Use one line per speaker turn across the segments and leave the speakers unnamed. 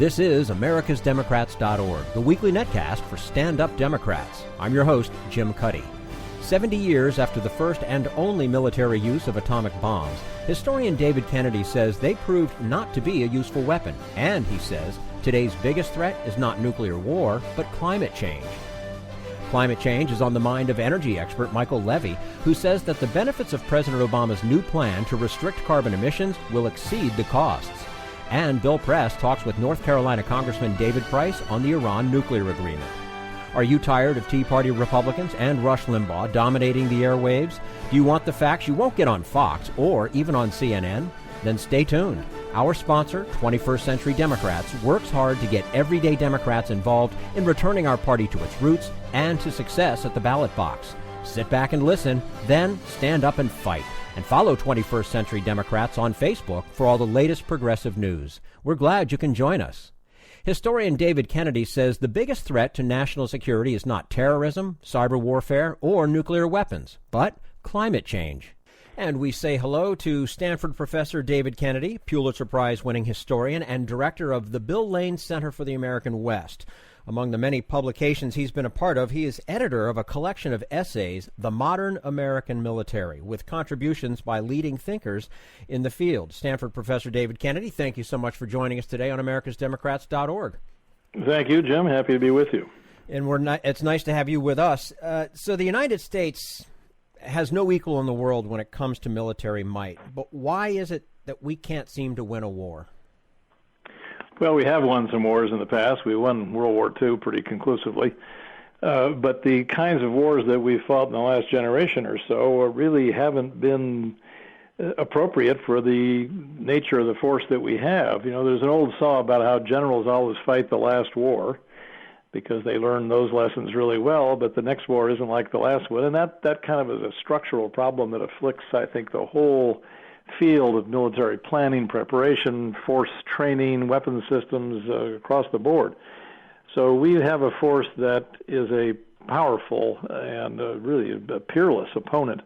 This is americasdemocrats.org, the weekly netcast for stand-up Democrats. I'm your host, Jim Cuddy. 70 years after the first and only military use of atomic bombs, historian David Kennedy says they proved not to be a useful weapon. And he says today's biggest threat is not nuclear war, but climate change. Climate change is on the mind of energy expert Michael Levi, who says that the benefits of President Obama's new plan to restrict carbon emissions will exceed the costs. And Bill Press talks with North Carolina Congressman David Price on the Iran nuclear agreement. Are you tired of Tea Party Republicans and Rush Limbaugh dominating the airwaves? Do you want the facts you won't get on Fox or even on CNN? Then stay tuned. Our sponsor, 21st Century Democrats, works hard to get everyday Democrats involved in returning our party to its roots and to success at the ballot box. Sit back and listen, then stand up and fight. And follow 21st Century Democrats on Facebook for all the latest progressive news. We're glad you can join us. Historian David Kennedy says the biggest threat to national security is not terrorism, cyber warfare, or nuclear weapons, but climate change. And we say hello to Stanford professor David Kennedy, Pulitzer Prize-winning historian and director of the Bill Lane Center for the American West. Among the many publications he's been a part of, he is editor of a collection of essays, The Modern American Military, with contributions by leading thinkers in the field. Stanford professor David Kennedy, thank you so much for joining us today on americasdemocrats.org.
Thank you, Jim. Happy to be with you.
And it's nice to have you with us. So the United States has no equal in the world when it comes to military might. But why is it that we can't seem to win a war?
Well, we have won some wars in the past. We won World War II pretty conclusively. But the kinds of wars that we've fought in the last generation or so really haven't been appropriate for the nature of the force that we have. You know, there's an old saw about how generals always fight the last war because they learn those lessons really well, but the next war isn't like the last one. And that kind of is a structural problem that afflicts, I think, the whole field of military planning, preparation, force training, weapons systems across the board. So we have a force that is a powerful and really a peerless opponent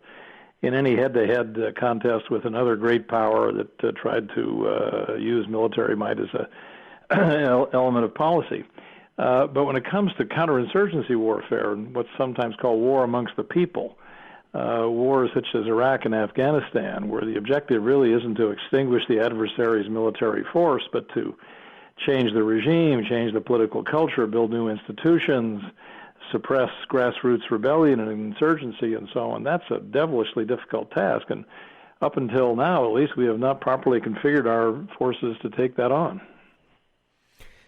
in any head-to-head contest with another great power that tried to use military might as an element of policy. But when it comes to counterinsurgency warfare, and what's sometimes called war amongst the people, wars such as Iraq and Afghanistan, where the objective really isn't to extinguish the adversary's military force, but to change the regime, change the political culture, build new institutions, suppress grassroots rebellion and insurgency and so on. That's a devilishly difficult task. And up until now, at least, we have not properly configured our forces to take that on.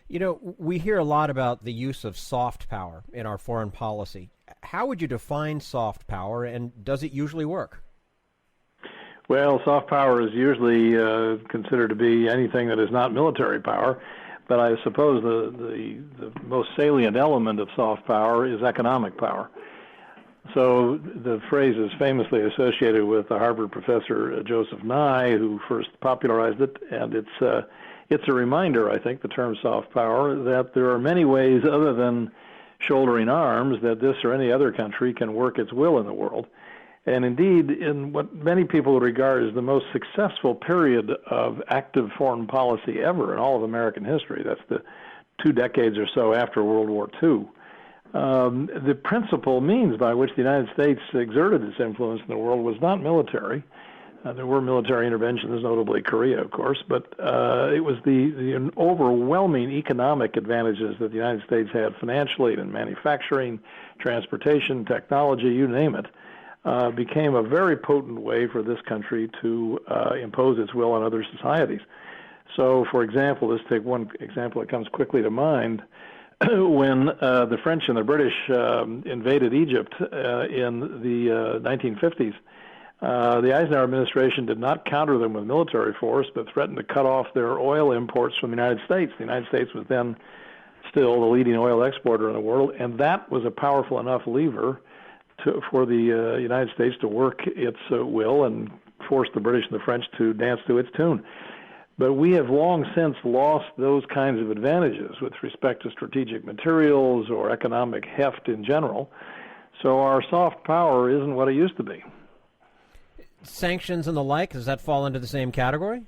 You know, we hear a lot about the use of soft power in our foreign policy. How would you define soft power, and does it usually work?
Well, soft power is usually considered to be anything that is not military power, but I suppose the most salient element of soft power is economic power. So the phrase is famously associated with the Harvard professor Joseph Nye, who first popularized it, and it's a reminder, I think, the term soft power, that there are many ways other than shouldering arms that this or any other country can work its will in the world. And indeed, in what many people would regard as the most successful period of active foreign policy ever in all of American history, that's the 2 decades or so after World War II, the principal means by which the United States exerted its influence in the world was not military. There were military interventions, notably Korea, of course, but it was the overwhelming economic advantages that the United States had financially and in manufacturing, transportation, technology, you name it, became a very potent way for this country to impose its will on other societies. So, for example, let's take one example that comes quickly to mind. When the French and the British invaded Egypt in the 1950s, the Eisenhower administration did not counter them with military force, but threatened to cut off their oil imports from the United States. The United States was then still the leading oil exporter in the world, and that was a powerful enough lever for the United States to work its will and force the British and the French to dance to its tune. But we have long since lost those kinds of advantages with respect to strategic materials or economic heft in general. So our soft power isn't what it used to be.
Sanctions and the like, does that fall into the same category?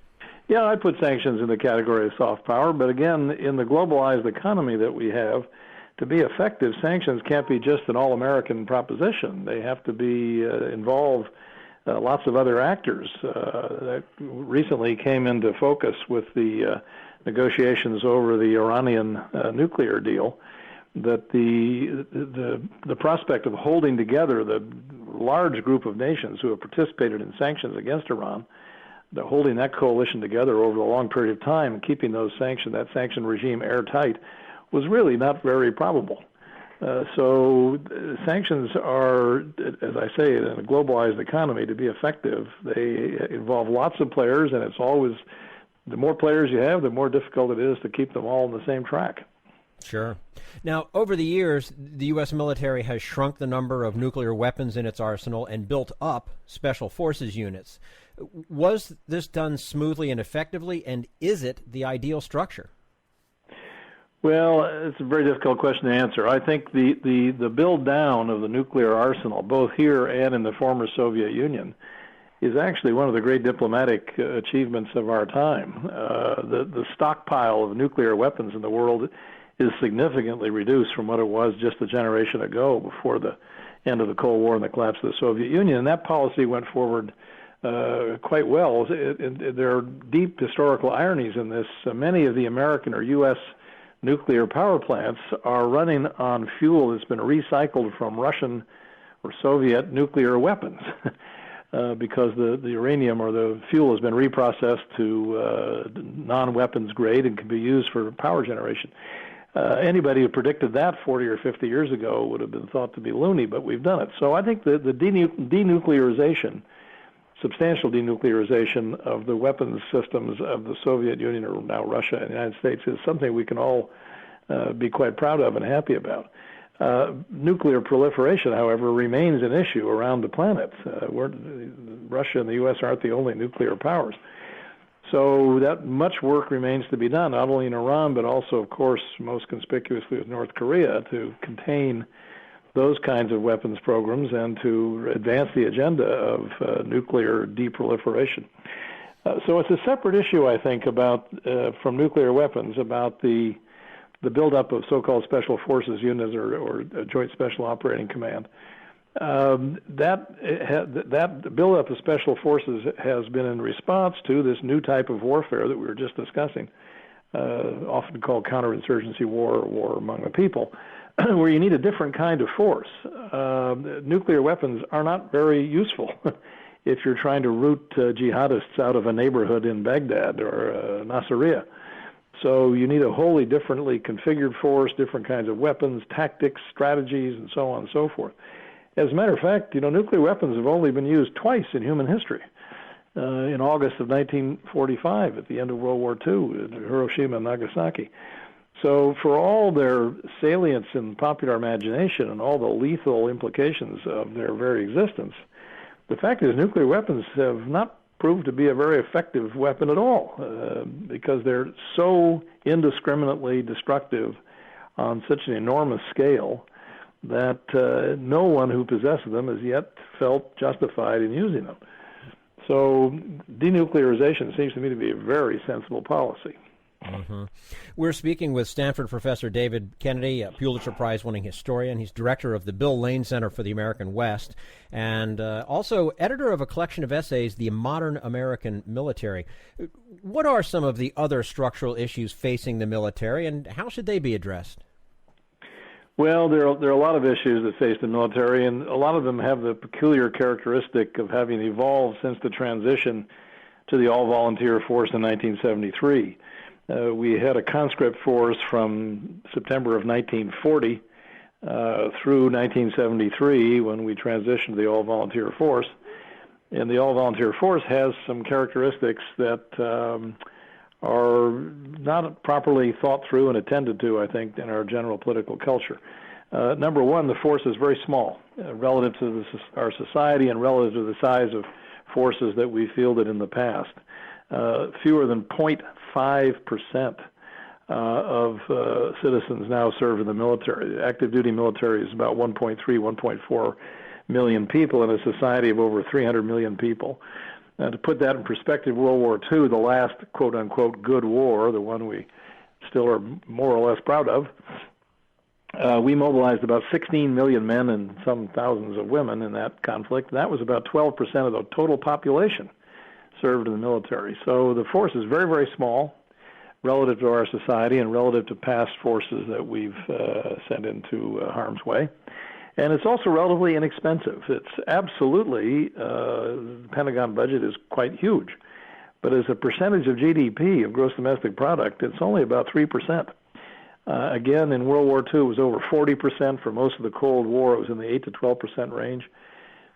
Yeah, I put sanctions in the category of soft power, but again, in the globalized economy that we have, to be effective, sanctions can't be just an all-American proposition. They have to be involve lots of other actors. That recently came into focus with the negotiations over the Iranian nuclear deal. That the prospect of holding together the large group of nations who have participated in sanctions against Iran, holding that coalition together over a long period of time and keeping that sanction regime airtight, was really not very probable. So sanctions are, as I say, in a globalized economy, to be effective, they involve lots of players, and it's always, the more players you have, the more difficult it is to keep them all on the same track.
Sure. Now, over the years, the U.S. military has shrunk the number of nuclear weapons in its arsenal and built up special forces units. Was this done smoothly and effectively, and is it the ideal structure?
Well, it's a very difficult question to answer. I think the build down of the nuclear arsenal, both here and in the former Soviet Union, is actually one of the great diplomatic achievements of our time. The stockpile of nuclear weapons in the world is significantly reduced from what it was just a generation ago before the end of the Cold War and the collapse of the Soviet Union. And that policy went forward quite well. There are deep historical ironies in this. Many of the American or U.S. nuclear power plants are running on fuel that's been recycled from Russian or Soviet nuclear weapons because the uranium or the fuel has been reprocessed to non-weapons grade and can be used for power generation. Anybody who predicted that 40 or 50 years ago would have been thought to be loony, but we've done it. So I think the denuclearization, substantial denuclearization of the weapons systems of the Soviet Union, or now Russia and the United States, is something we can all be quite proud of and happy about. Nuclear proliferation, however, remains an issue around the planet. Russia and the U.S. aren't the only nuclear powers. So that much work remains to be done, not only in Iran, but also, of course, most conspicuously with North Korea, to contain those kinds of weapons programs and to advance the agenda of nuclear deproliferation. So it's a separate issue, I think, about from nuclear weapons, about the buildup of so-called special forces units or Joint Special Operating Command. That buildup of special forces has been in response to this new type of warfare that we were just discussing, often called counterinsurgency war or war among the people, where you need a different kind of force. Nuclear weapons are not very useful if you're trying to root jihadists out of a neighborhood in Baghdad or Nasiriyah. So you need a wholly differently configured force, different kinds of weapons, tactics, strategies, and so on and so forth. As a matter of fact, nuclear weapons have only been used twice in human history. In August of 1945, at the end of World War II, at Hiroshima and Nagasaki. So for all their salience in popular imagination and all the lethal implications of their very existence, the fact is nuclear weapons have not proved to be a very effective weapon at all because they're so indiscriminately destructive on such an enormous scale that no one who possesses them has yet felt justified in using them. So denuclearization seems to me to be a very sensible policy.
Mm-hmm. We're speaking with Stanford professor David Kennedy, a Pulitzer Prize-winning historian. He's director of the Bill Lane Center for the American West and also editor of a collection of essays, The Modern American Military. What are some of the other structural issues facing the military, and how should they be addressed?
Well, there are a lot of issues that face the military, and a lot of them have the peculiar characteristic of having evolved since the transition to the all-volunteer force in 1973. We had a conscript force from September of 1940 through 1973 when we transitioned to the all-volunteer force. And the all-volunteer force has some characteristics that are not properly thought through and attended to, I think, in our general political culture. Number one, the force is very small relative to our society and relative to the size of forces that we fielded in the past. Fewer than 0.5% of citizens now serve in the military. The active duty military is about 1.3, 1.4 million people in a society of over 300 million people. Now, to put that in perspective, World War II, the last quote-unquote good war, the one we still are more or less proud of, we mobilized about 16 million men and some thousands of women in that conflict. That was about 12% of the total population served in the military. So the force is very, very small relative to our society and relative to past forces that we've sent into harm's way. And it's also relatively inexpensive. It's absolutely, the Pentagon budget is quite huge. But as a percentage of GDP, of gross domestic product, it's only about 3%. Again, in World War II, it was over 40%. For most of the Cold War, it was in the 8 to 12% range.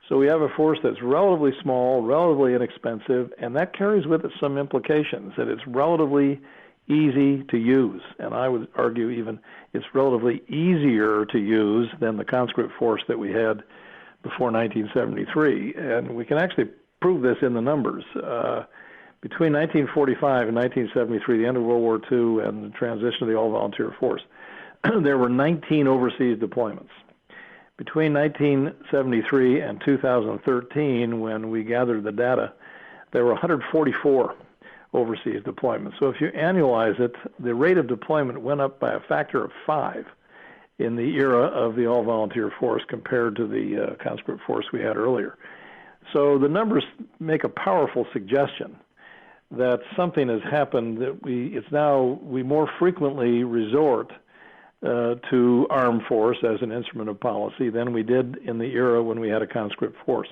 So we have a force that's relatively small, relatively inexpensive, and that carries with it some implications, that it's relatively easy to use. And I would argue even it's relatively easier to use than the conscript force that we had before 1973. And we can actually prove this in the numbers. Between 1945 and 1973, the end of World War II and the transition to the all-volunteer force, there were 19 overseas deployments. Between 1973 and 2013, when we gathered the data, there were 144 overseas deployments. So if you annualize it, the rate of deployment went up by a factor of 5 in the era of the all-volunteer force compared to the conscript force we had earlier. So the numbers make a powerful suggestion that something has happened, that we more frequently resort to armed force as an instrument of policy than we did in the era when we had a conscript force.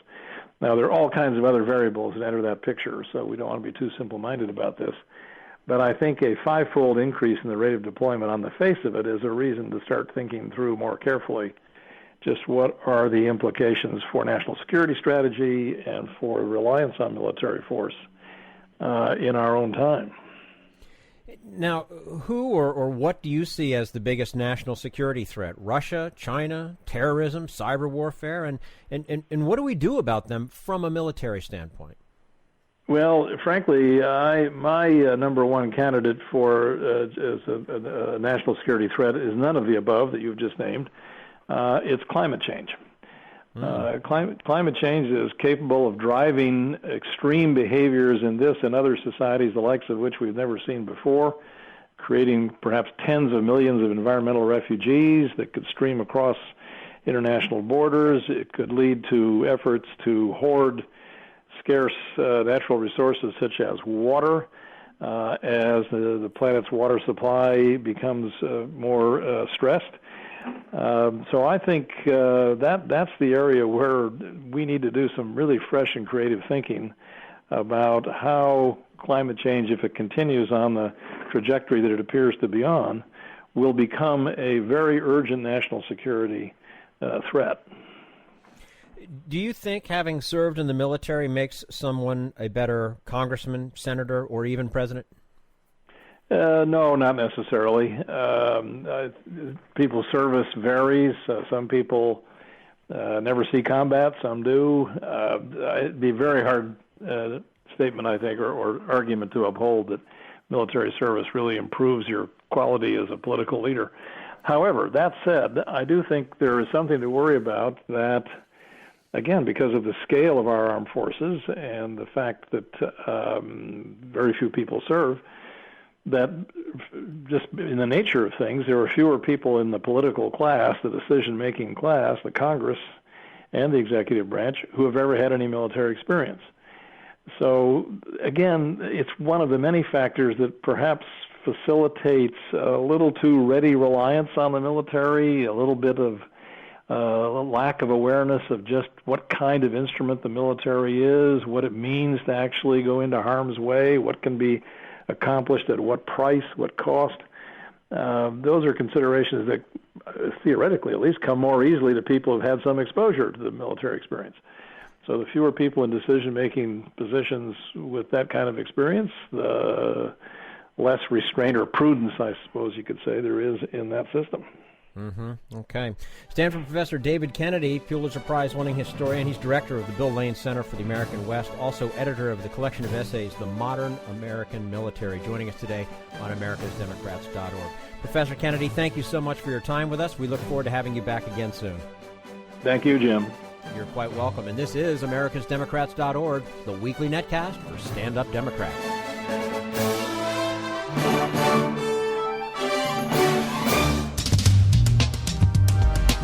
Now, there are all kinds of other variables that enter that picture, so we don't want to be too simple-minded about this. But I think a 5-fold increase in the rate of deployment on the face of it is a reason to start thinking through more carefully just what are the implications for national security strategy and for reliance on military force in our own time.
Now, who or what do you see as the biggest national security threat? Russia, China, terrorism, cyber warfare, and what do we do about them from a military standpoint?
Well, frankly, my number one candidate for as a national security threat is none of the above that you've just named. It's climate change. Climate change is capable of driving extreme behaviors in this and other societies, the likes of which we've never seen before, creating perhaps tens of millions of environmental refugees that could stream across international borders. It could lead to efforts to hoard scarce natural resources such as water as the planet's water supply becomes more stressed. So I think that's the area where we need to do some really fresh and creative thinking about how climate change, if it continues on the trajectory that it appears to be on, will become a very urgent national security threat.
Do you think having served in the military makes someone a better congressman, senator, or even president?
No, not necessarily. People's service varies. Some people never see combat, some do. It'd be a very hard statement, I think, or argument to uphold that military service really improves your quality as a political leader. However, that said, I do think there is something to worry about that, again, because of the scale of our armed forces and the fact that very few people serve, that just in the nature of things, there are fewer people in the political class, the decision-making class, the Congress, and the executive branch who have ever had any military experience. So, again, it's one of the many factors that perhaps facilitates a little too ready reliance on the military, a little bit of lack of awareness of just what kind of instrument the military is, what it means to actually go into harm's way, what can be accomplished at what price, what cost. Those are considerations that theoretically at least come more easily to people who've had some exposure to the military experience. So the fewer people in decision-making positions with that kind of experience, the less restraint or prudence, I suppose you could say, there is in that system.
Okay. Stanford Professor David Kennedy, Pulitzer Prize-winning historian. He's director of the Bill Lane Center for the American West, also editor of the collection of essays, The Modern American Military, joining us today on americasdemocrats.org. Professor Kennedy, thank you so much for your time with us. We look forward to having you back again soon.
Thank you, Jim.
You're quite welcome. And this is americasdemocrats.org, the weekly netcast for Stand Up Democrats.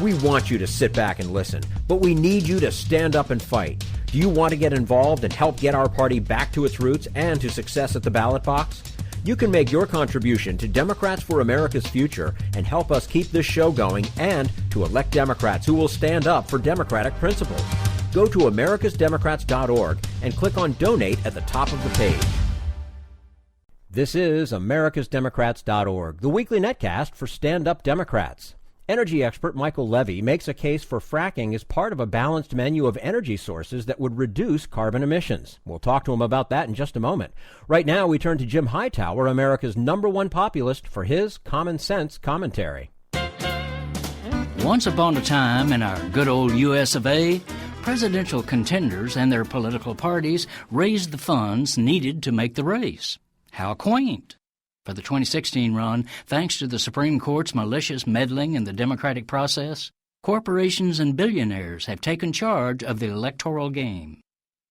We want you to sit back and listen, but we need you to stand up and fight. Do you want to get involved and help get our party back to its roots and to success at the ballot box? You can make your contribution to Democrats for America's Future and help us keep this show going and to elect Democrats who will stand up for democratic principles. Go to americasdemocrats.org and click on Donate at the top of the page. This is americasdemocrats.org, the weekly netcast for Stand Up Democrats. Energy expert Michael Levi makes a case for fracking as part of a balanced menu of energy sources that would reduce carbon emissions. We'll talk to him about that in just a moment. Right now, we turn to Jim Hightower, America's #1 populist, for his common sense commentary.
Once upon a time in our good old US of A, presidential contenders and their political parties raised the funds needed to make the race. How quaint! For the 2016 run, thanks to the Supreme Court's malicious meddling in the democratic process, corporations and billionaires have taken charge of the electoral game.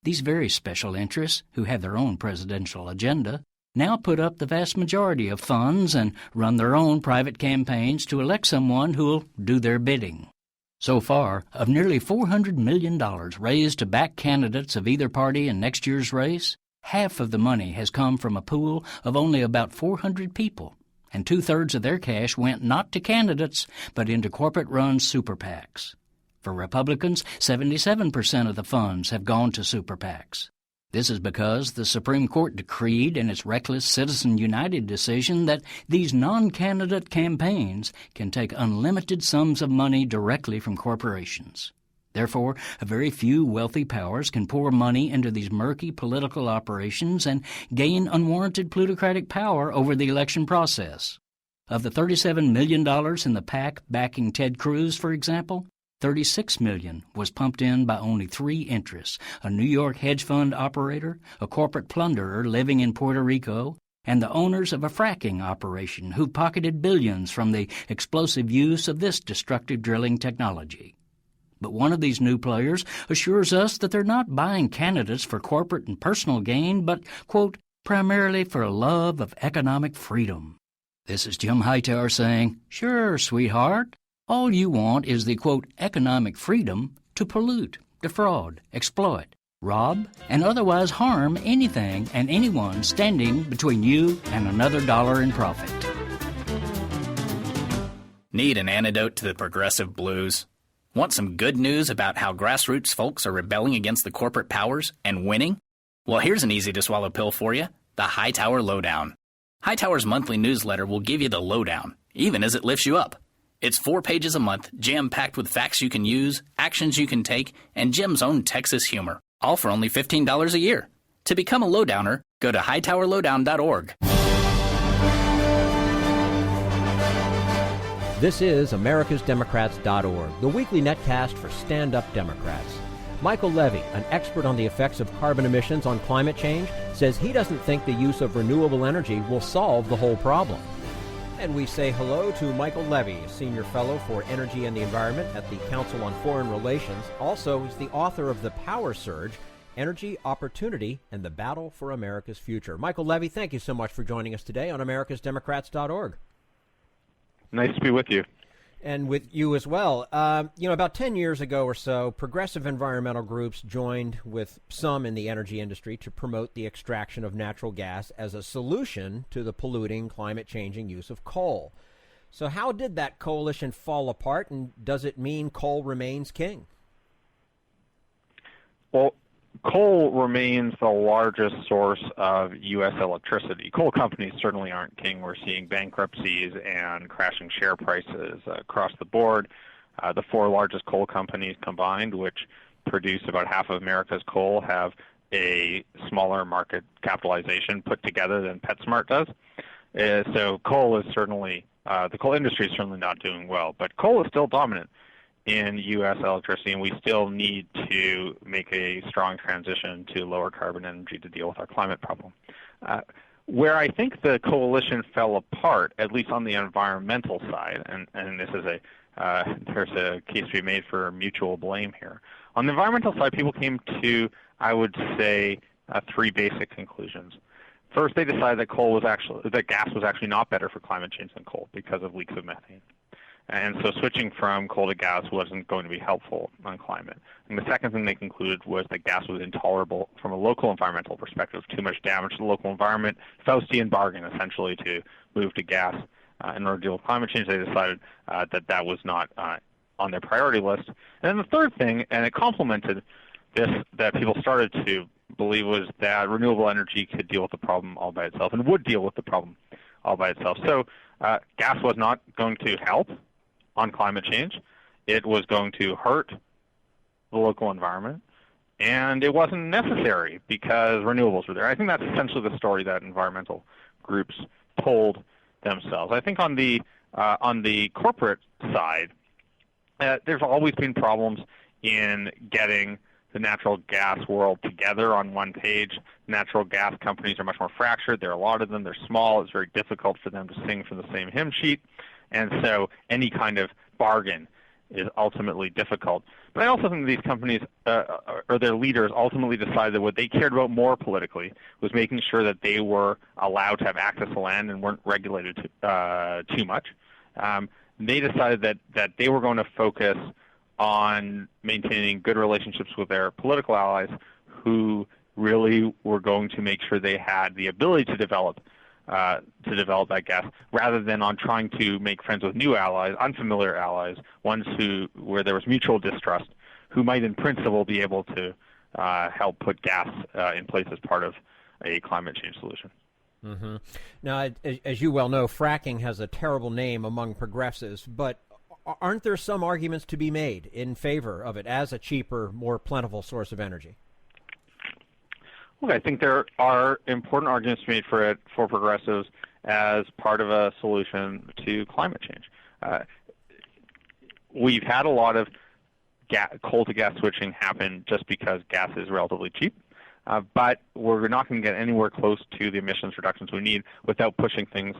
These very special interests, who have their own presidential agenda, now put up the vast majority of funds and run their own private campaigns to elect someone who'll do their bidding. So far, of nearly $400 million raised to back candidates of either party in next year's race, half of the money has come from a pool of only about 400 people, and 2/3 of their cash went not to candidates, but into corporate-run super PACs. For Republicans, 77% of the funds have gone to super PACs. This is because the Supreme Court decreed in its reckless Citizen United decision that these non-candidate campaigns can take unlimited sums of money directly from corporations. Therefore, a very few wealthy powers can pour money into these murky political operations and gain unwarranted plutocratic power over the election process. Of the $37 million in the PAC backing Ted Cruz, for example, $36 million was pumped in by only 3 interests: a New York hedge fund operator, a corporate plunderer living in Puerto Rico, and the owners of a fracking operation who pocketed billions from the explosive use of this destructive drilling technology. But one of these new players assures us that they're not buying candidates for corporate and personal gain, but, quote, primarily for a love of economic freedom. This is Jim Hightower saying, sure, sweetheart, all you want is the, quote, economic freedom to pollute, defraud, exploit, rob, and otherwise harm anything and anyone standing between you and another dollar in profit.
Need an antidote to the progressive blues? Want some good news about how grassroots folks are rebelling against the corporate powers and winning? Well, here's an easy-to-swallow pill for you, the Hightower Lowdown. Hightower's monthly newsletter will give you the lowdown, even as it lifts you up. It's 4 pages a month, jam-packed with facts you can use, actions you can take, and Jim's own Texas humor, all for only $15 a year. To become a lowdowner, go to hightowerlowdown.org.
This is americasdemocrats.org, the weekly netcast for Stand Up Democrats. Michael Levi, an expert on the effects of carbon emissions on climate change, says he doesn't think the use of renewable energy will solve the whole problem. And we say hello to Michael Levi, a senior fellow for energy and the environment at the Council on Foreign Relations. Also, he's the author of The Power Surge, Energy, Opportunity, and the Battle for America's Future. Michael Levi, thank you so much for joining us today on americasdemocrats.org.
Nice to be with you.
And with you as well. About 10 years ago or so, progressive environmental groups joined with some in the energy industry to promote the extraction of natural gas as a solution to the polluting, climate-changing use of coal. So how did that coalition fall apart, and does it mean coal remains king?
Well, coal remains the largest source of U.S. electricity. Coal companies certainly aren't king. We're seeing bankruptcies and crashing share prices across the board. The 4 largest coal companies combined, which produce about half of America's coal, have a smaller market capitalization put together than PetSmart does. So coal is certainly, the coal industry is certainly not doing well. But coal is still dominant in U.S. electricity, and we still need to make a strong transition to lower carbon energy to deal with our climate problem. Where I think the coalition fell apart, at least on the environmental side, and this is there's a case to be made for mutual blame here. On the environmental side, people came to, I would say, three basic conclusions. First, they decided that gas was actually not better for climate change than coal because of leaks of methane. And so switching from coal to gas wasn't going to be helpful on climate. And the second thing they concluded was that gas was intolerable from a local environmental perspective, too much damage to the local environment, Faustian bargain essentially to move to gas in order to deal with climate change. They decided that was not on their priority list. And then the third thing, and it complemented this, that people started to believe was that renewable energy could deal with the problem all by itself and would deal with the problem all by itself. So gas was not going to help on climate change. It was going to hurt the local environment, and it wasn't necessary because renewables were there. I think that's essentially the story that environmental groups told themselves. I think on the corporate side, there's always been problems in getting the natural gas world together on one page. Natural gas companies are much more fractured. There are a lot of them. They're small. It's very difficult for them to sing from the same hymn sheet. And so any kind of bargain is ultimately difficult. But I also think these companies or their leaders ultimately decided that what they cared about more politically was making sure that they were allowed to have access to land and weren't regulated too much. They decided that they were going to focus on maintaining good relationships with their political allies who really were going to make sure they had the ability to develop that gas, rather than on trying to make friends with new allies, unfamiliar allies, ones where there was mutual distrust, who might in principle be able to help put gas in place as part of a climate change solution.
Mm-hmm. Now, as you well know, fracking has a terrible name among progressives, but aren't there some arguments to be made in favor of it as a cheaper, more plentiful source of energy?
Look, I think there are important arguments made for it for progressives as part of a solution to climate change. We've had a lot of coal to gas switching happen just because gas is relatively cheap, but we're not going to get anywhere close to the emissions reductions we need without pushing things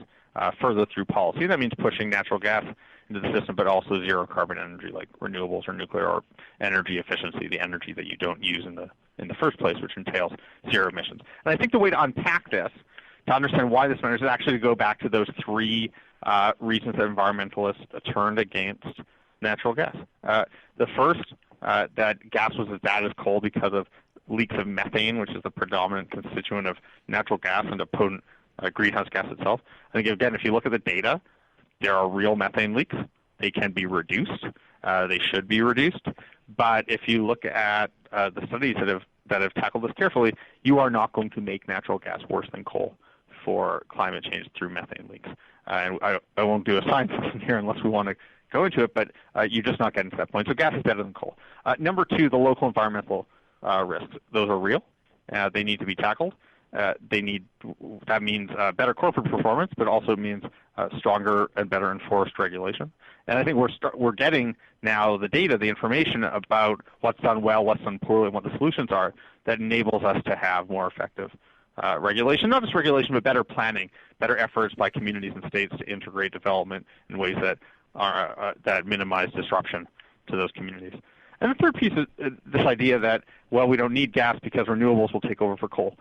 further through policy. That means pushing natural gas into the system, but also zero carbon energy like renewables or nuclear or energy efficiency, the energy that you don't use in the first place, which entails zero emissions. And I think the way to unpack this, to understand why this matters, is actually to go back to those three reasons that environmentalists turned against natural gas. The first, that gas was as bad as coal because of leaks of methane, which is the predominant constituent of natural gas and a potent greenhouse gas itself. I think, again, if you look at the data, there are real methane leaks. They can be reduced. They should be reduced. But if you look at the studies that have tackled this carefully, you are not going to make natural gas worse than coal for climate change through methane leaks. And I won't do a science lesson here unless we want to go into it, but you're just not getting to that point. So gas is better than coal. Number two, the local environmental risks. Those are real. They need to be tackled. That means better corporate performance, but also means stronger and better enforced regulation. And I think we're getting now the data, the information about what's done well, what's done poorly, and what the solutions are that enables us to have more effective regulation. Not just regulation, but better planning, better efforts by communities and states to integrate development in ways that minimize disruption to those communities. And the third piece is this idea that, well, we don't need gas because renewables will take over for coal.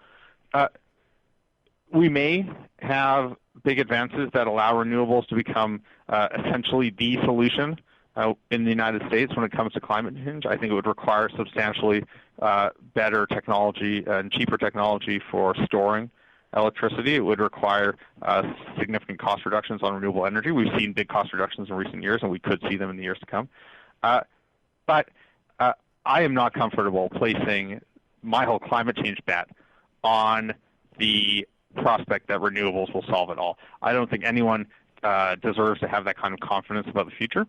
We may have big advances that allow renewables to become essentially the solution in the United States when it comes to climate change. I think it would require substantially better technology and cheaper technology for storing electricity. It would require significant cost reductions on renewable energy. We've seen big cost reductions in recent years, and we could see them in the years to come. But I am not comfortable placing my whole climate change bet on the prospect that renewables will solve it all. I don't think anyone deserves to have that kind of confidence about the future,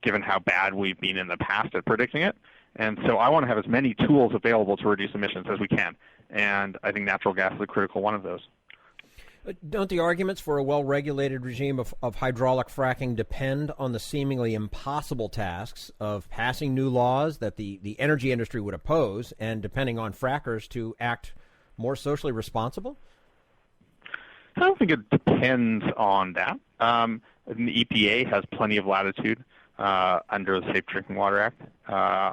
given how bad we've been in the past at predicting it. And so I want to have as many tools available to reduce emissions as we can. And I think natural gas is a critical one of those.
Don't the arguments for a well-regulated regime of hydraulic fracking depend on the seemingly impossible tasks of passing new laws that the energy industry would oppose and depending on frackers to act more socially responsible?
I don't think it depends on that. the EPA has plenty of latitude under the Safe Drinking Water Act,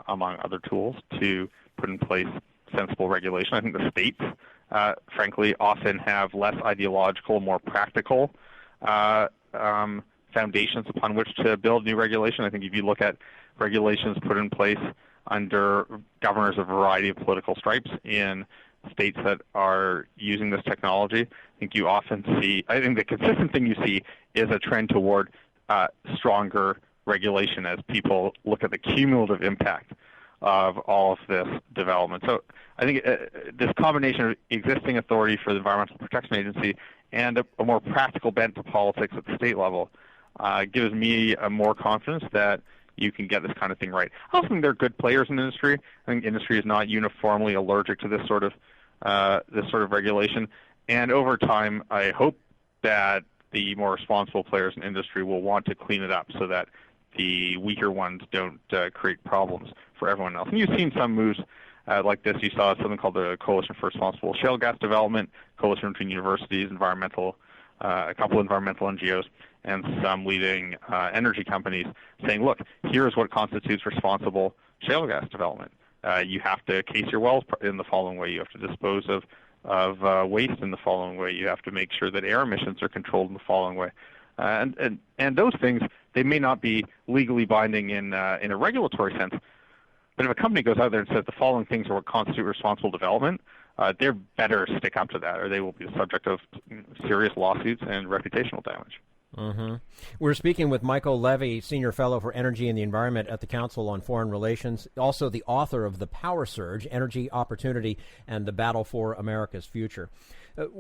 among other tools, to put in place sensible regulation. I think the states, frankly, often have less ideological, more practical foundations upon which to build new regulation. I think if you look at regulations put in place under governors of a variety of political stripes in states that are using this technology, I think you often see, I think the consistent thing you see is a trend toward stronger regulation as people look at the cumulative impact of all of this development. So I think this combination of existing authority for the Environmental Protection Agency and a more practical bent to politics at the state level gives me more confidence that you can get this kind of thing right. I also think they're good players in the industry. I think industry is not uniformly allergic to this sort of regulation. And over time, I hope that the more responsible players in industry will want to clean it up so that the weaker ones don't create problems for everyone else. And you've seen some moves like this. You saw something called the Coalition for Responsible Shale Gas Development, coalition between universities, a couple environmental NGOs, and some leading energy companies saying, look, here's what constitutes responsible shale gas development. You have to case your wells in the following way. You have to dispose of waste in the following way. You have to make sure that air emissions are controlled in the following way. And those things, they may not be legally binding in a regulatory sense, but if a company goes out there and says the following things are what constitute responsible development, they're better stick up to that, or they will be the subject of serious lawsuits and reputational damage.
Mm-hmm. We're speaking with Michael Levi, Senior Fellow for Energy and the Environment at the Council on Foreign Relations, also the author of The Power Surge, Energy Opportunity and the Battle for America's Future.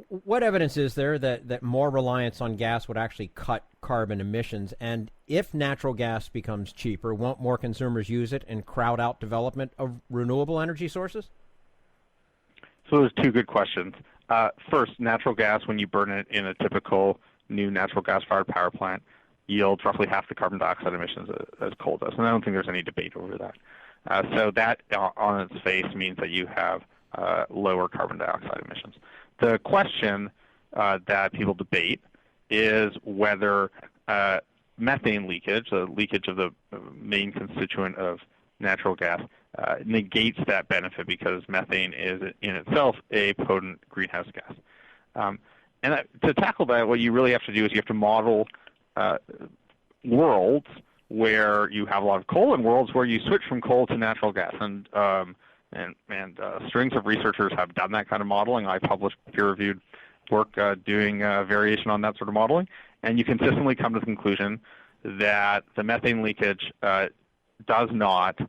What evidence is there that more reliance on gas would actually cut carbon emissions? And if natural gas becomes cheaper, won't more consumers use it and crowd out development of renewable energy sources?
So there's two good questions. First, natural gas, when you burn it in a typical new natural gas-fired power plant, yields roughly half the carbon dioxide emissions as coal does, and I don't think there's any debate over that. So that, on its face, means that you have lower carbon dioxide emissions. The question that people debate is whether methane leakage, the leakage of the main constituent of natural gas, negates that benefit because methane is in itself a potent greenhouse gas. And to tackle that, what you really have to do is you have to model worlds where you have a lot of coal and worlds where you switch from coal to natural gas. And strings of researchers have done that kind of modeling. I published peer-reviewed work doing variation on that sort of modeling. And you consistently come to the conclusion that the methane leakage does not,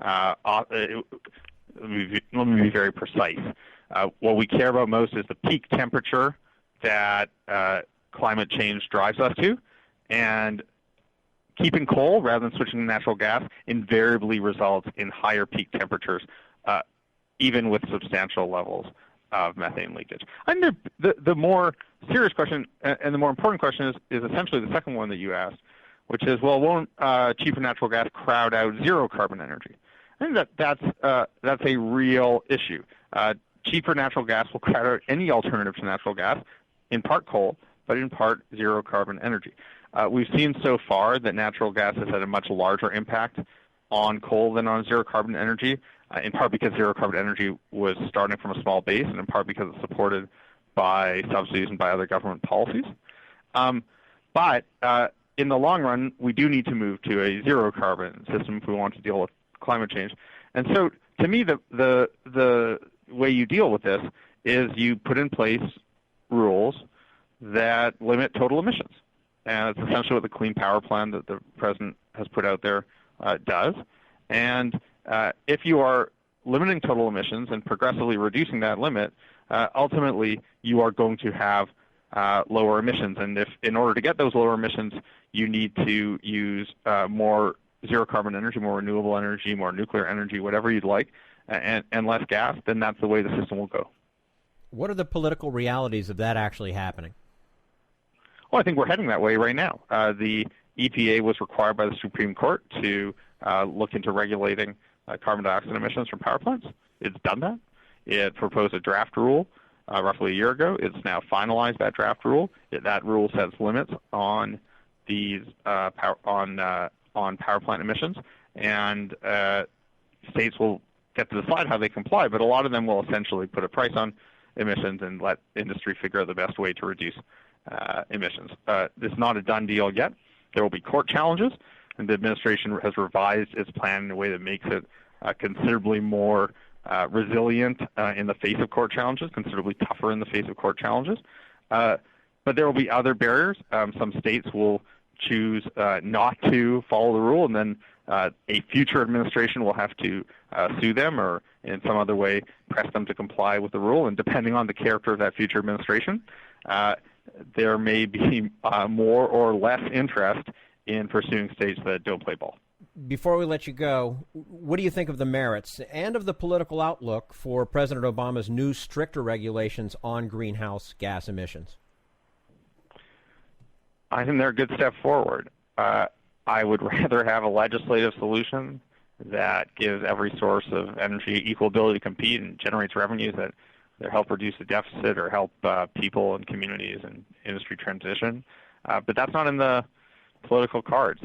let me be very precise. What we care about most is the peak temperature that climate change drives us to, and keeping coal rather than switching to natural gas invariably results in higher peak temperatures, even with substantial levels of methane leakage. And the more serious question and the more important question is essentially the second one that you asked, which is, well, won't cheaper natural gas crowd out zero carbon energy? I think that's a real issue. Cheaper natural gas will crowd out any alternative to natural gas, in part coal, but in part zero carbon energy. We've seen so far that natural gas has had a much larger impact on coal than on zero carbon energy, in part because zero carbon energy was starting from a small base, and in part because it's supported by subsidies and by other government policies. But in the long run, we do need to move to a zero carbon system if we want to deal with climate change. And so, to me, the way you deal with this is you put in place rules that limit total emissions. And it's essentially what the Clean Power Plan that the President has put out there does. And if you are limiting total emissions and progressively reducing that limit, ultimately you are going to have lower emissions. And if in order to get those lower emissions, you need to use more zero carbon energy, more renewable energy, more nuclear energy, whatever you'd like, and less gas, then that's the way the system will go.
What are the political realities of that actually happening?
Well, I think we're heading that way right now. The EPA was required by the Supreme Court to look into regulating carbon dioxide emissions from power plants. It's done that. It proposed a draft rule roughly a year ago. It's now finalized that draft rule. That rule sets limits on these power plant emissions, and states will get to decide how they comply. But a lot of them will essentially put a price on emissions and let industry figure out the best way to reduce emissions. This is not a done deal yet. There will be court challenges, and the administration has revised its plan in a way that makes it considerably more resilient in the face of court challenges, considerably tougher in the face of court challenges. But there will be other barriers. Some states will choose not to follow the rule, and then a future administration will have to sue them or in some other way press them to comply with the rule. And depending on the character of that future administration, there may be more or less interest in pursuing states that don't play ball.
Before we let you go, what do you think of the merits and of the political outlook for President Obama's new stricter regulations on greenhouse gas emissions?
I think they're a good step forward. I would rather have a legislative solution that gives every source of energy equal ability to compete and generates revenues that help reduce the deficit or help people and communities and industry transition. But that's not in the political cards.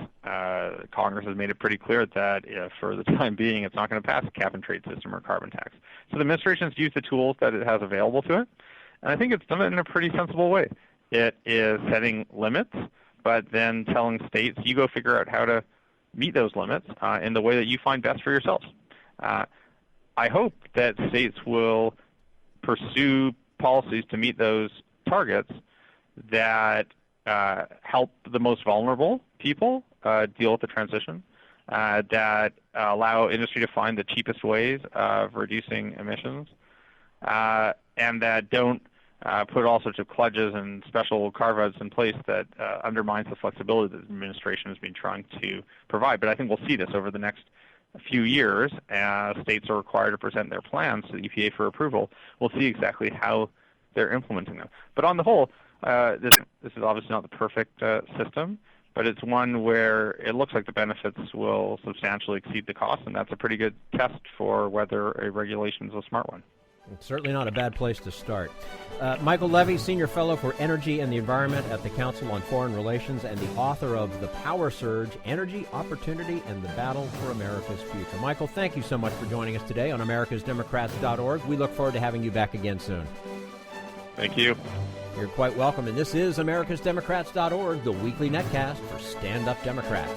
Congress has made it pretty clear that for the time being, it's not going to pass a cap-and-trade system or carbon tax. So the administration has used the tools that it has available to it, and I think it's done it in a pretty sensible way. It is setting limits, but then telling states, you go figure out how to meet those limits in the way that you find best for yourselves. I hope that states will pursue policies to meet those targets that help the most vulnerable people deal with the transition, that allow industry to find the cheapest ways of reducing emissions, and that don't put all sorts of kludges and special carve-outs in place that undermines the flexibility that the administration has been trying to provide. But I think we'll see this over the next few years as states are required to present their plans to the EPA for approval. We'll see exactly how they're implementing them. But on the whole, this is obviously not the perfect system, but it's one where it looks like the benefits will substantially exceed the cost, and that's a pretty good test for whether a regulation is a smart one.
It's certainly not a bad place to start. Michael Levi, Senior Fellow for Energy and the Environment at the Council on Foreign Relations and the author of The Power Surge, Energy, Opportunity, and the Battle for America's Future. Michael, thank you so much for joining us today on americasdemocrats.org. We look forward to having you back again soon.
Thank you.
You're quite welcome, and this is americasdemocrats.org, the weekly netcast for Stand Up Democrats.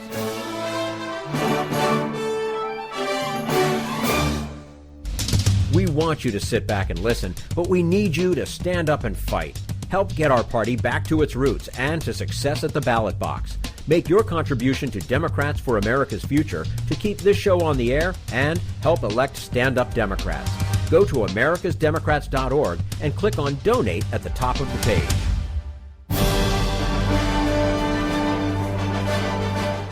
We want you to sit back and listen, but we need you to stand up and fight. Help get our party back to its roots and to success at the ballot box. Make your contribution to Democrats for America's Future to keep this show on the air and help elect Stand Up Democrats. Go to americasdemocrats.org and click on Donate at the top of the page.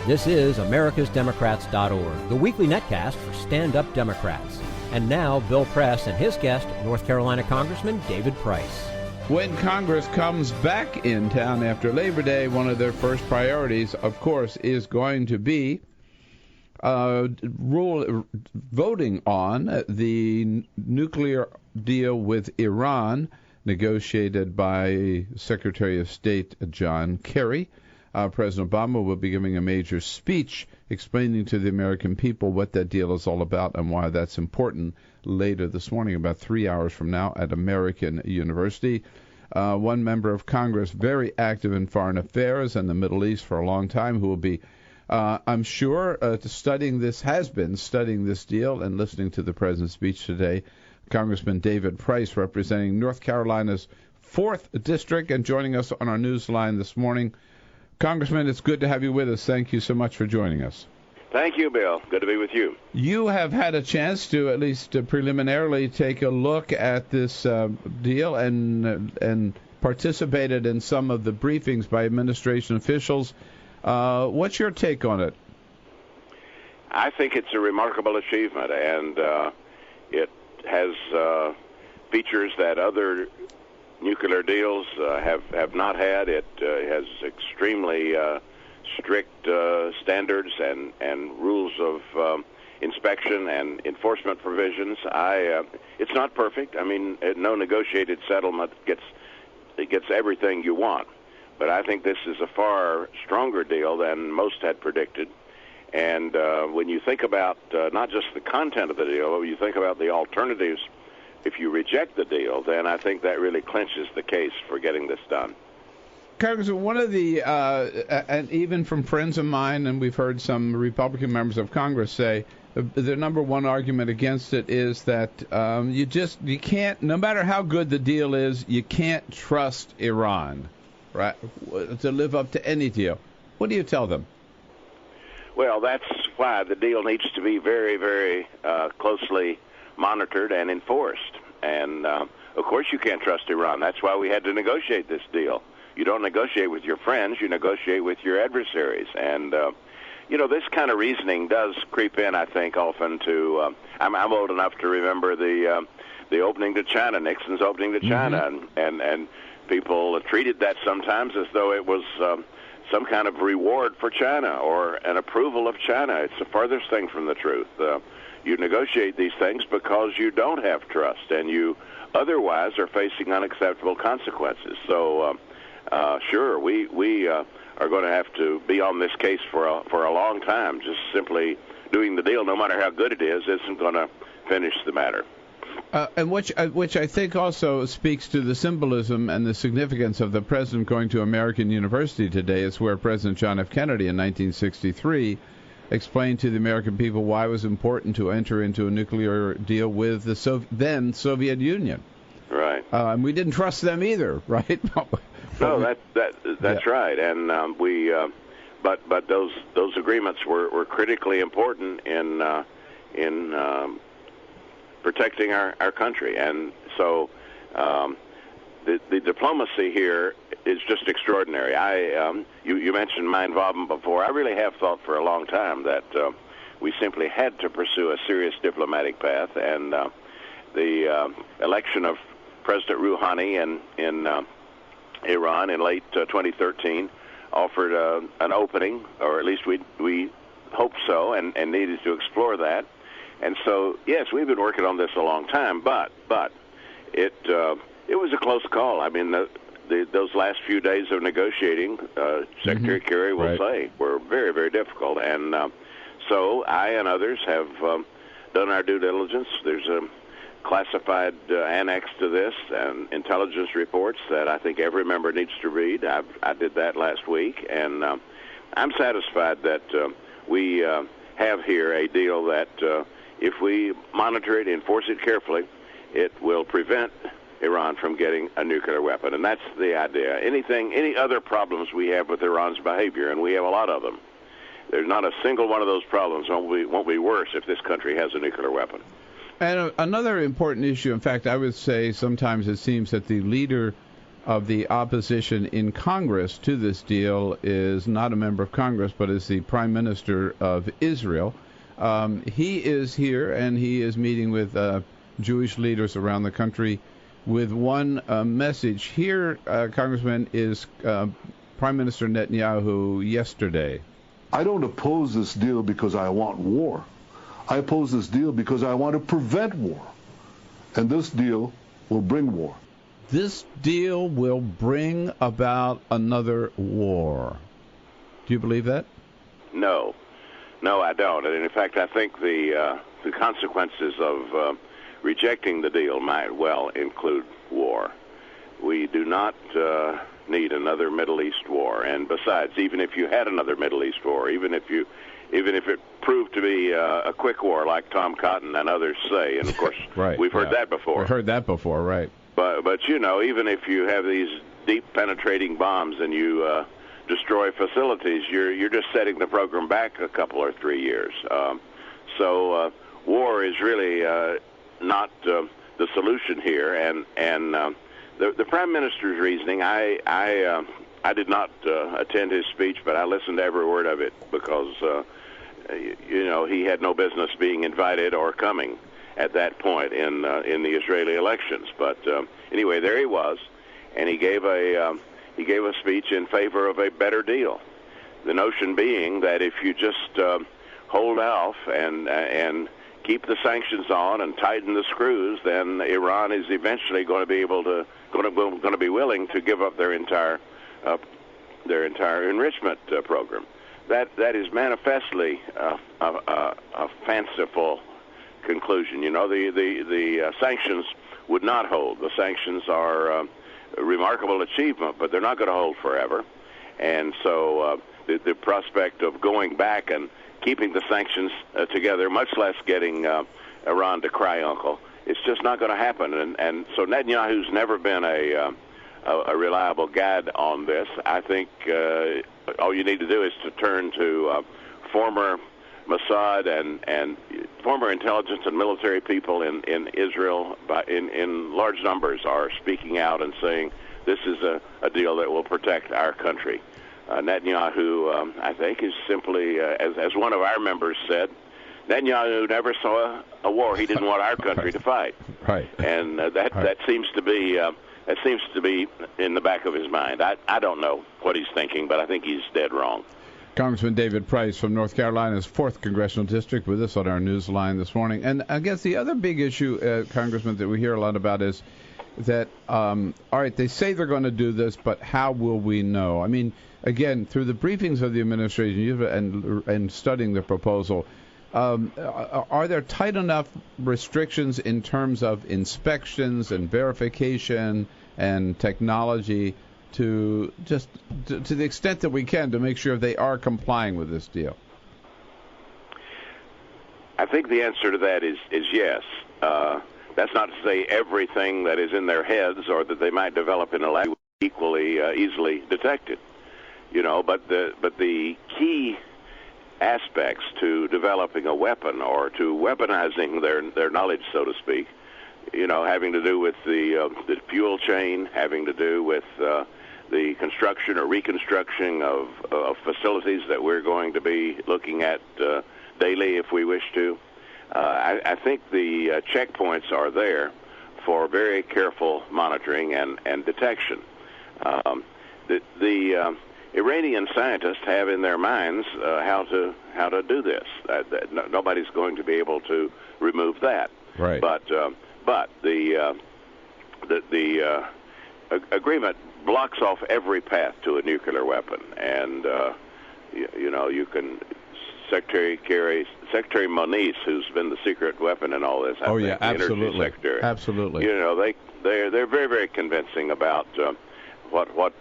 This is americasdemocrats.org, the weekly netcast for Stand Up Democrats. And now, Bill Press and his guest, North Carolina Congressman David Price.
When Congress comes back in town after Labor Day, one of their first priorities, of course, is going to be voting on the nuclear deal with Iran negotiated by Secretary of State John Kerry. President Obama will be giving a major speech explaining to the American people what that deal is all about and why that's important later this morning, about 3 hours from now at American University. One member of Congress very active in foreign affairs and the Middle East for a long time, who will be, I'm sure, studying this deal and listening to the President's speech today, Congressman David Price, representing North Carolina's 4th District and joining us on our news line this morning. Congressman, it's good to have you with us. Thank you so much for joining us.
Thank you, Bill. Good to be with you.
You have had a chance to at least preliminarily take a look at this deal and participated in some of the briefings by administration officials. What's your take on it?
I think it's a remarkable achievement, and it has features that other nuclear deals have not had. It has extremely strict standards and rules of inspection and enforcement provisions. It's not perfect. I mean, no negotiated settlement gets everything you want, But I think this is a far stronger deal than most had predicted. And when you think about not just the content of the deal, but when you think about the alternatives, if you reject the deal, then I think that really clinches the case for getting this done.
Congressman, one of the, and even from friends of mine, and we've heard some Republican members of Congress say, the number one argument against it is that you can't, no matter how good the deal is, you can't trust Iran, right, to live up to any deal. What do you tell them?
Well, that's why the deal needs to be very, very closely monitored and enforced. And, of course, you can't trust Iran. That's why we had to negotiate this deal. You don't negotiate with your friends. You negotiate with your adversaries. And, this kind of reasoning does creep in, I think, often to I'm old enough to remember the opening to China, Nixon's opening to China. And people treated that sometimes as though it was some kind of reward for China or an approval of China. It's the farthest thing from the truth. You negotiate these things because you don't have trust, and you otherwise are facing unacceptable consequences. So, sure, we are going to have to be on this case for a long time. Just simply doing the deal, no matter how good it is, isn't going to finish the matter.
And which I think also speaks to the symbolism and the significance of the president going to American University today. It's where President John F. Kennedy in 1963 explained to the American people why it was important to enter into a nuclear deal with the then Soviet Union.
Right.
And we didn't trust them either, right?
No, that's right. And but those agreements were critically important in protecting our country. And so the diplomacy here is just extraordinary. You mentioned my involvement before. I really have thought for a long time that we simply had to pursue a serious diplomatic path, and the election of President Rouhani in Iran in late 2013 offered an opening, or at least we hoped so, and needed to explore that. And so, yes, we've been working on this a long time, but it was a close call. I mean, those last few days of negotiating, Secretary Kerry will say, were very, very difficult. And so I and others have done our due diligence. There's a classified annex to this and intelligence reports that I think every member needs to read. I did that last week, and I'm satisfied that we have here a deal that if we monitor it, enforce it carefully, it will prevent Iran from getting a nuclear weapon. And that's the idea. Any other problems we have with Iran's behavior, and we have a lot of them, there's not a single one of those problems won't be worse if this country has a nuclear weapon.
And another important issue, in fact, I would say sometimes it seems that the leader of the opposition in Congress to this deal is not a member of Congress, but is the Prime Minister of Israel. He is here, and he is meeting with Jewish leaders around the country with one message. Here, Congressman, is Prime Minister Netanyahu yesterday.
I don't oppose this deal because I want war. I oppose this deal because I want to prevent war. And this deal will bring war.
This deal will bring about another war. Do you believe that?
No, I don't. And in fact, I think the consequences of rejecting the deal might well include war. We do not need another Middle East war. And besides, even if you had another Middle East war, even if it proved to be a quick war, like Tom Cotton and others say, and of course we've heard that before.
We've heard that before, right?
But even if you have these deep penetrating bombs and you destroy facilities, you're just setting the program back a couple or 3 years. So war is really not the solution here. And the Prime Minister's reasoning, I did not attend his speech, but I listened to every word of it because he had no business being invited or coming at that point in the Israeli elections. But anyway, there he was, and he gave a speech in favor of a better deal. The notion being that if you just hold off and keep the sanctions on and tighten the screws, then Iran is eventually going to be willing to give up their entire entire enrichment program. That is manifestly a fanciful conclusion. You know, the sanctions would not hold. The sanctions are a remarkable achievement, but they're not going to hold forever. And so the prospect of going back and keeping the sanctions together, much less getting Iran to cry uncle, it's just not going to happen. And so Netanyahu's never been a reliable guide on this. I think all you need to do is to turn to former Mossad and former intelligence and military people in Israel in large numbers are speaking out and saying this is a deal that will protect our country. Netanyahu, I think, is simply, as one of our members said, Netanyahu never saw a war he didn't want our country to fight.
Right.
And that seems to be in the back of his mind. I don't know what he's thinking, but I think he's dead wrong.
Congressman David Price from North Carolina's 4th Congressional District with us on our news line this morning. And I guess the other big issue, Congressman, that we hear a lot about is that, all right, they say they're going to do this, but how will we know? I mean, again, through the briefings of the administration and studying the proposal, are there tight enough restrictions in terms of inspections and verification and technology to just to the extent that we can to make sure they are complying with this deal?
I think the answer to that is yes. That's not to say everything that is in their heads or that they might develop in a lab equally easily detected. You know, but the key aspects to developing a weapon or to weaponizing their knowledge, so to speak, you know, having to do with the fuel chain, having to do with the construction or reconstruction of facilities that we're going to be looking at daily if we wish to. I think the checkpoints are there for very careful monitoring and detection. The Iranian scientists have in their minds how to do this. Nobody's going to be able to remove that.
Right.
But the agreement blocks off every path to a nuclear weapon, and you know, you can. Secretary Moniz, who's been the secret weapon in all this.
Oh yeah, absolutely.
Energy Secretary.
Absolutely.
You know, they're very, very convincing about what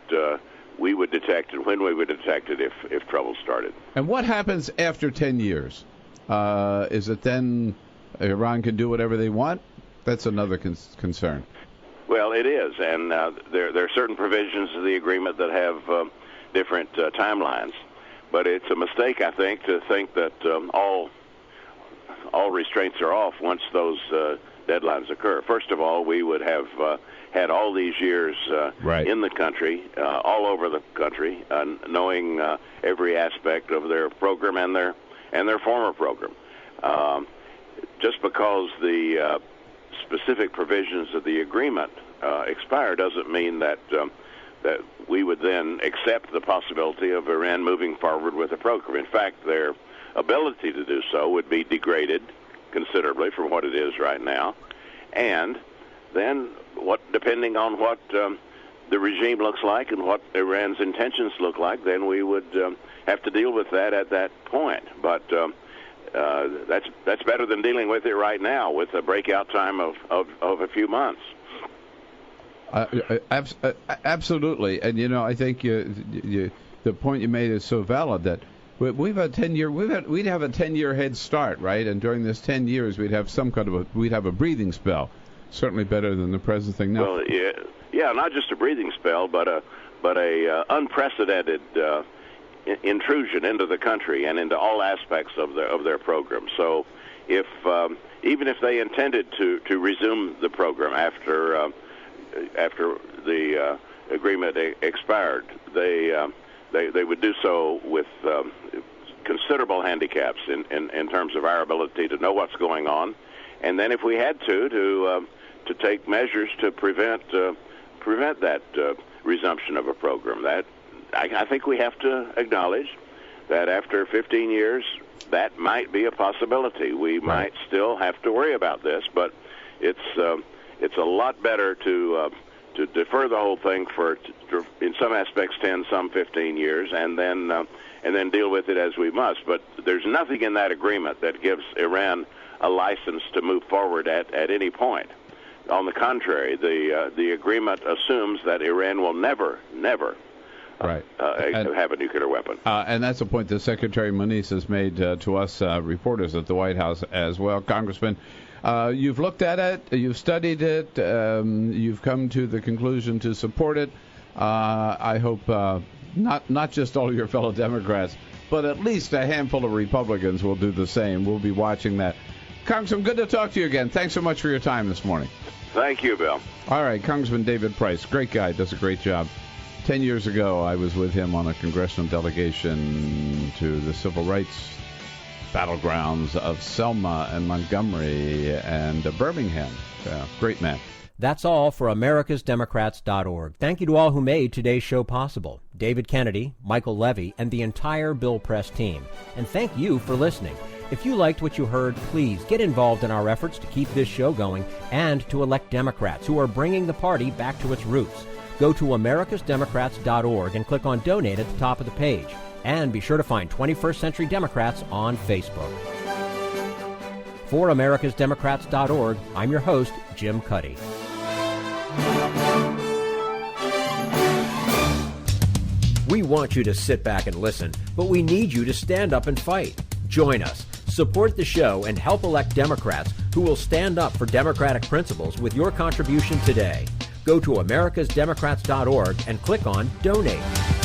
we would detect and when we would detect it if trouble started.
And what happens after 10 years? Is it then Iran can do whatever they want? That's another concern.
Well, it is, and there are certain provisions of the agreement that have different timelines. But it's a mistake, I think, to think that all restraints are off once those deadlines occur. First of all, we would have had all these years in the country, all over the country, knowing every aspect of their program and their former program. Just because the specific provisions of the agreement expire doesn't mean that we would then accept the possibility of Iran moving forward with the program. In fact, their ability to do so would be degraded considerably from what it is right now. And then, depending on what the regime looks like and what Iran's intentions look like, then we would have to deal with that at that point. But that's better than dealing with it right now with a breakout time of a few months.
Absolutely, and you know, I think the point you made is so valid that we'd have a 10-year head start, right? And during this 10 years, we'd have a breathing spell, certainly better than the present thing now.
Well, yeah, not just a breathing spell, but a unprecedented intrusion into the country and into all aspects of their program. So, even if they intended to resume the program after the agreement expired, they would do so with considerable handicaps in terms of our ability to know what's going on, and then if we had to take measures to prevent that resumption of a program. That I think we have to acknowledge that after 15 years, that might be a possibility. We might still have to worry about this, but it's a lot better to defer the whole thing for, in some aspects, 10, some 15 years, and then deal with it as we must. But there's nothing in that agreement that gives Iran a license to move forward at any point. On the contrary, the agreement assumes that Iran will never have a nuclear weapon.
And that's a point that Secretary Moniz has made to us reporters at the White House as well. Congressman, you've looked at it, you've studied it, you've come to the conclusion to support it. I hope not just all your fellow Democrats, but at least a handful of Republicans will do the same. We'll be watching that. Congressman, good to talk to you again. Thanks so much for your time this morning.
Thank you, Bill.
All right, Congressman David Price, great guy, does a great job. 10 years ago, I was with him on a congressional delegation to the civil rights battlegrounds of Selma and Montgomery and Birmingham. Great man.
That's all for americasdemocrats.org. Thank you to all who made today's show possible. David Kennedy, Michael Levy, and the entire Bill Press team. And thank you for listening. If you liked what you heard, please get involved in our efforts to keep this show going and to elect Democrats who are bringing the party back to its roots. Go to americasdemocrats.org and click on Donate at the top of the page. And be sure to find 21st Century Democrats on Facebook. For americasdemocrats.org, I'm your host, Jim Cuddy. We want you to sit back and listen, but we need you to stand up and fight. Join us. Support the show and help elect Democrats who will stand up for democratic principles with your contribution today. Go to americasdemocrats.org and click on Donate.